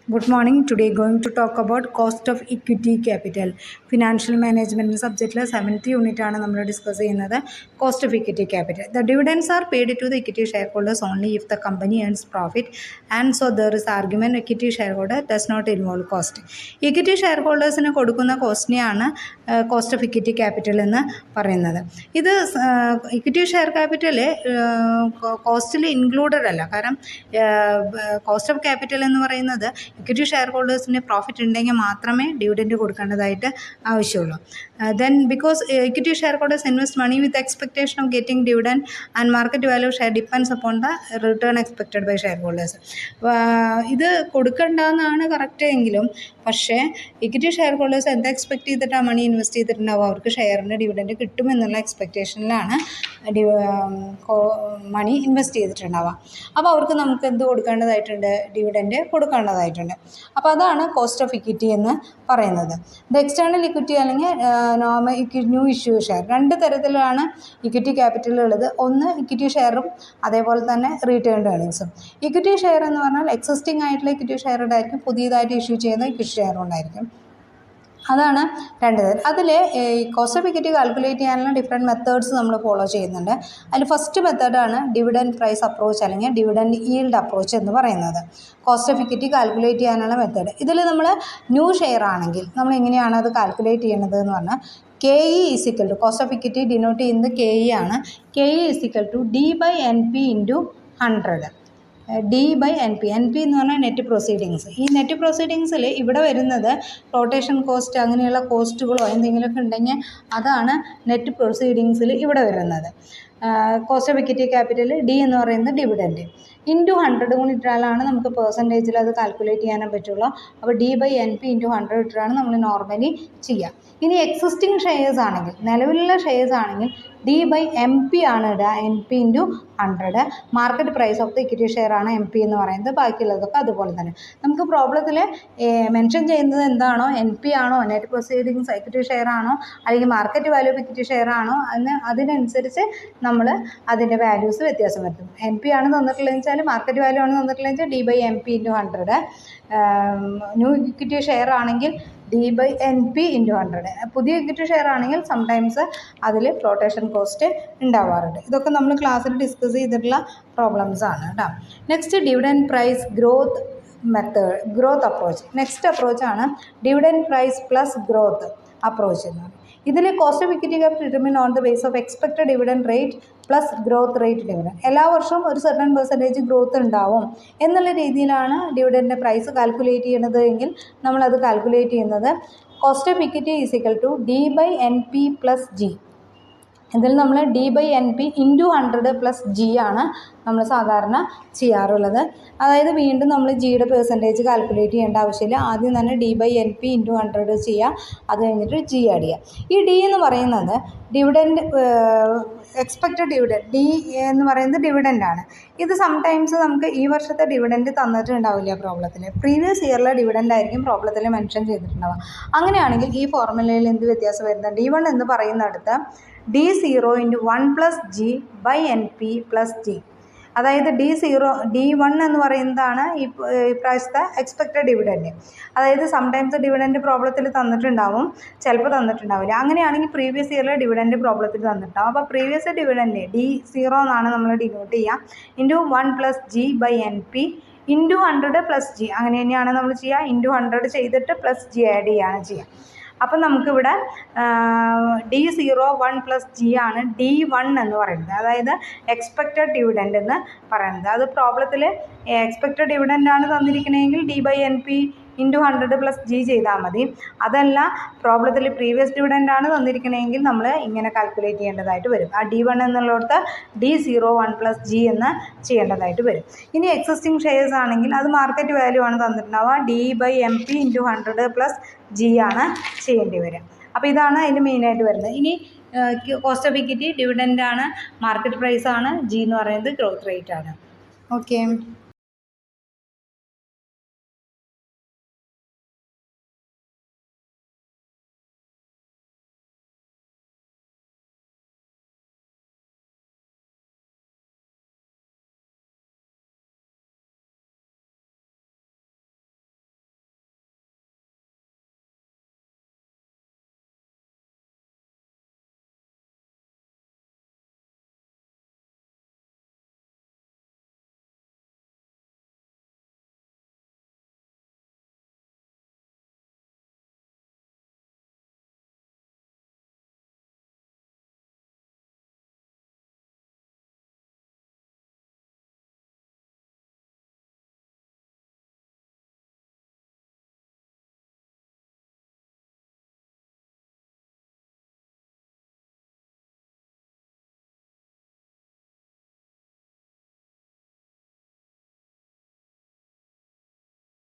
Good morning. Today going to talk about cost of equity capital. Financial management subject 7th unit ആണ് നമ്മൾ discuss ചെയ്യുന്നത്. Cost of equity capital. The dividends are paid to the equity shareholders only if the company earns profit, and so there is argument equity shareholder does not involve cost. Equity shareholdersന് കൊടുക്കുന്ന കോസ്റ്റിനെയാണ് cost of equity capital എന്ന് പറയുന്നത്. ഇത് equity share capital കോസ്റ്റിൽ included അല്ല. കാരണം cost of capital എന്ന് പറയുന്നത് equity share ഹോൾഡേഴ്സിന് profit ഉണ്ടെങ്കിൽ മാത്രമേ ഡിവിഡൻഡ് കൊടുക്കേണ്ടതായിട്ട് ആവശ്യമുള്ളൂ. Then because equity share holders invest money with expectation of getting dividend and market value share depends upon the return expected by share holders. ഇത് കൊടുക്കേണ്ടതെന്നാണ് correct എങ്കിലും പക്ഷേ ഇക്വിറ്റി ഷെയർ ഹോൾഡേഴ്സ് എന്താ expect ചെയ്തിട്ടാണ് മണി ഇൻവെസ്റ്റ് ചെയ്തിട്ടുണ്ടാവും? അവർക്ക് ഷെയറിൻ്റെ dividend കിട്ടുമെന്നുള്ള എക്സ്പെക്റ്റേഷനിലാണ് മണി invest ചെയ്തിട്ടുണ്ടാവുക. അപ്പോൾ അവർക്ക് നമുക്ക് എന്ത് കൊടുക്കേണ്ടതായിട്ടുണ്ട്? ഡിവിഡൻഡ് കൊടുക്കേണ്ടതായിട്ടുണ്ട്. അപ്പോൾ അതാണ് കോസ്റ്റ് ഓഫ് ഇക്വിറ്റി എന്ന് പറയുന്നത്. ഇത് എക്സ്റ്റേണൽ ഇക്വിറ്റി അല്ലെങ്കിൽ ന്യൂ ഇഷ്യൂ ഷെയർ, രണ്ട് തരത്തിലാണ് ഇക്വിറ്റി ക്യാപിറ്റൽ ഉള്ളത്. ഒന്ന് ഇക്വിറ്റി ഷെയറും അതേപോലെ തന്നെ റീറ്റേൺഡ് ഏർണിങ്സും. ഇക്വിറ്റി ഷെയർ എന്ന് പറഞ്ഞാൽ എക്സിസ്റ്റിംഗ് ആയിട്ടുള്ള ഇക്വിറ്റി ഷെയർ ഉണ്ടായിരിക്കും, പുതിയതായിട്ട് ഇഷ്യൂ ചെയ്യുന്ന ഇക്വിറ്റി ഷെയർ ഉണ്ടായിരിക്കും. അതാണ് രണ്ട് തരം. അതിൽ ഈ കോസ്റ്റ് ഓഫ് ഇക്വിറ്റി കാൽക്കുലേറ്റ് ചെയ്യാനുള്ള ഡിഫറെൻറ്റ് മെത്തേഡ്സ് നമ്മൾ ഫോളോ ചെയ്യുന്നുണ്ട്. അതിൽ ഫസ്റ്റ് മെത്തേഡാണ് ഡിവിഡൻഡ് പ്രൈസ് അപ്രോച്ച് അല്ലെങ്കിൽ ഡിവിഡൻഡ് ഈൽഡ് അപ്രോച്ച് എന്ന് പറയുന്നത്. കോസ്റ്റ് ഓഫ് ഇക്വിറ്റി കാൽക്കുലേറ്റ് ചെയ്യാനുള്ള മെത്തേഡ്. ഇതിൽ നമ്മൾ ന്യൂ ഷെയർ ആണെങ്കിൽ നമ്മൾ എങ്ങനെയാണ് അത് കാൽക്കുലേറ്റ് ചെയ്യേണ്ടത് എന്ന് പറഞ്ഞാൽ KE is equal to cost of equity denote ചെയ്യുന്നത് KE ആണ്. KE is equal to D/NP into 100. D/NP. NP എന്ന് പറഞ്ഞാൽ നെറ്റ് പ്രൊസീഡിങ്സ്. ഈ നെറ്റ് പ്രൊസീഡിങ്സിൽ ഇവിടെ വരുന്നത് റൊട്ടേഷൻ കോസ്റ്റ് അങ്ങനെയുള്ള കോസ്റ്റുകളോ എന്തെങ്കിലുമൊക്കെ ഉണ്ടെങ്കിൽ അതാണ് നെറ്റ് പ്രൊസീഡിങ്സിൽ ഇവിടെ വരുന്നത്. Cost of equity capital D എന്ന് പറയുന്നത് ഡിവിഡൻഡ് ഇൻറ്റു 100 കൂടി ഇട്ടാലാണ് നമുക്ക് പെർസെൻറ്റേജിൽ അത് കാൽക്കുലേറ്റ് ചെയ്യാൻ പറ്റുള്ളൂ. അപ്പോൾ D/NP ഇൻറ്റു 100 ഇട്ടാണ് നമ്മൾ നോർമലി ചെയ്യുക. ഇനി എക്സിസ്റ്റിംഗ് ഷെയർസ് ആണെങ്കിൽ, നിലവിലുള്ള ഷെയർസ് ആണെങ്കിൽ D/MP ആണ് ഇടുക. NP into 100. Market price of the equity share ആണ് MP എന്ന് പറയുന്നത്. ബാക്കിയുള്ളതൊക്കെ അതുപോലെ തന്നെ. നമുക്ക് പ്രോബ്ലത്തിൽ മെൻഷൻ ചെയ്യുന്നത് എന്താണോ, NP ആണോ, നെറ്റ് പ്രൊസീഡിങ്സ് ഇക്വിറ്റി ഷെയർ ആണോ, അല്ലെങ്കിൽ market value of equity share ആണോ അതിനനുസരിച്ച് നമ്മൾ അതിൻ്റെ വാല്യൂസ് വ്യത്യാസം വരുത്തും. NP ആണ് തന്നിട്ടുള്ളതെന്ന് വെച്ചാൽ, മാർക്കറ്റ് വാല്യൂ ആണ് തന്നിട്ടുള്ളതെന്ന് വെച്ചാൽ D/MP into 100. New equity share ആണെങ്കിൽ D/NP ഇൻറ്റു 100. പുതിയ ഇക്വിറ്റി ഷെയർ ആണെങ്കിൽ സംടൈംസ് അതിൽ ഫ്ലോട്ടേഷൻ കോസ്റ്റ് ഉണ്ടാവാറുണ്ട്. ഇതൊക്കെ നമ്മൾ ക്ലാസ്സിൽ ഡിസ്കസ് ചെയ്തിട്ടുള്ള പ്രോബ്ലംസ് ആണ് കേട്ടോ. Next dividend price growth approach. Next അപ്രോച്ചാണ് dividend price plus growth approach എന്ന് പറയുന്നത്. ഇതിൽ cost of equity capital determine on the base of expected dividend rate plus growth rate dividend. എല്ലാ വർഷവും ഒരു സർട്ടൺ പെർസെൻറ്റേജ് ഗ്രോത്ത് ഉണ്ടാവും എന്നുള്ള രീതിയിലാണ് ഡിവിഡൻഡിൻ്റെ പ്രൈസ് കാൽക്കുലേറ്റ് ചെയ്യുന്നത് എങ്കിൽ നമ്മളത് കാൽക്കുലേറ്റ് ചെയ്യുന്നത് cost of equity is equal to D/NP plus G. ഇതിൽ നമ്മൾ D/NP ഇൻറ്റു 100 പ്ലസ് G ആണ് നമ്മൾ സാധാരണ ചെയ്യാറുള്ളത്. അതായത് വീണ്ടും നമ്മൾ ജിയുടെ പെർസെൻറ്റേജ് കാൽക്കുലേറ്റ് ചെയ്യേണ്ട ആവശ്യമില്ല. ആദ്യം തന്നെ D/NP ഇൻറ്റു 100 ചെയ്യുക, അത് കഴിഞ്ഞിട്ട് G ആഡ് ചെയ്യുക. ഈ D എന്ന് പറയുന്നത് ഡിവിഡൻഡ് എക്സ്പെക്റ്റഡ് ഡിവിഡൻഡ്. D എന്ന് പറയുന്നത് ഡിവിഡൻഡാണ്. ഇത് സംടൈംസ് നമുക്ക് ഈ വർഷത്തെ ഡിവിഡൻഡ് തന്നിട്ടുണ്ടാവില്ല പ്രോബ്ലത്തിൽ. പ്രീവിയസ് ഇയറിലെ ഡിവിഡൻഡ് ആയിരിക്കും പ്രോബ്ലത്തിൽ മെൻഷൻ ചെയ്തിട്ടുണ്ടാവുക. അങ്ങനെയാണെങ്കിൽ ഈ ഫോർമുലയിൽ എന്ത് വ്യത്യാസം വരുന്നത്? D1 എന്ന് പറയുന്നിടത്ത് D0 into 1 plus G by NP plus G. അതായത് D1 എന്ന് പറയുന്നതാണ് ഈ പ്രാവശ്യത്തെ എക്സ്പെക്റ്റഡ് ഡിവിഡൻഡ്. അതായത് സംടൈംസ് ഡിവിഡൻഡ് പ്രോബ്ലത്തിൽ തന്നിട്ടുണ്ടാവും, ചിലപ്പോൾ തന്നിട്ടുണ്ടാവില്ല. അങ്ങനെയാണെങ്കിൽ പ്രീവിയസ് ഇയറിലെ ഡിവിഡൻഡ് പ്രോബ്ലത്തിൽ തന്നിട്ടുണ്ടാവും. അപ്പോൾ പ്രീവിയസ് ഡിവിഡൻഡ് D0 എന്നാണ് നമ്മൾ ഡിനോട്ട് ചെയ്യുക. Into 1 plus G by NP into 100 plus G. അങ്ങനെ തന്നെയാണ് നമ്മൾ ചെയ്യുക. ഇൻറ്റു 100 ചെയ്തിട്ട് പ്ലസ് G ആഡ് ചെയ്യുകയാണ് ചെയ്യുക. അപ്പം നമുക്കിവിടെ D0 1 പ്ലസ് G ആണ് D1 എന്ന് പറയുന്നത്. അതായത് എക്സ്പെക്റ്റഡ് ഡിവിഡൻഡ് എന്ന് പറയുന്നത്. അത് പ്രോബ്ലത്തിൽ എക്സ്പെക്റ്റഡ് ഡിവിഡൻഡ് ആണ് തന്നിരിക്കണമെങ്കിൽ D/NP ഇൻറ്റു 100 പ്ലസ് G ചെയ്താൽ മതി. അതല്ല പ്രോബ്ലത്തിൽ പ്രീവിയസ് ഡിവിഡൻഡ് ആണ് തന്നിരിക്കണമെങ്കിൽ നമ്മൾ ഇങ്ങനെ കാൽക്കുലേറ്റ് ചെയ്യേണ്ടതായിട്ട് വരും. ആ D1 എന്നുള്ളിടത്ത് D0 1 പ്ലസ് G എന്ന് ചെയ്യേണ്ടതായിട്ട് വരും. ഇനി എക്സിസ്റ്റിംഗ് ഷെയർസ് ആണെങ്കിൽ അത് മാർക്കറ്റ് വാല്യൂ ആണ് തന്നിട്ടുണ്ടാവുക. D/MP ഇൻറ്റു 100 പ്ലസ് G ആണ് ചെയ്യേണ്ടി വരിക. അപ്പോൾ ഇതാണ് അതിന് മെയിനായിട്ട് വരുന്നത്. ഇനി കോസ്റ്റ് ഓഫ് ഇക്വിറ്റി ഡിവിഡൻഡ് ആണ്, മാർക്കറ്റ് പ്രൈസ് ആണ്, G എന്ന് പറയുന്നത് ഗ്രോത്ത് റേറ്റ് ആണ്. ഓക്കെ.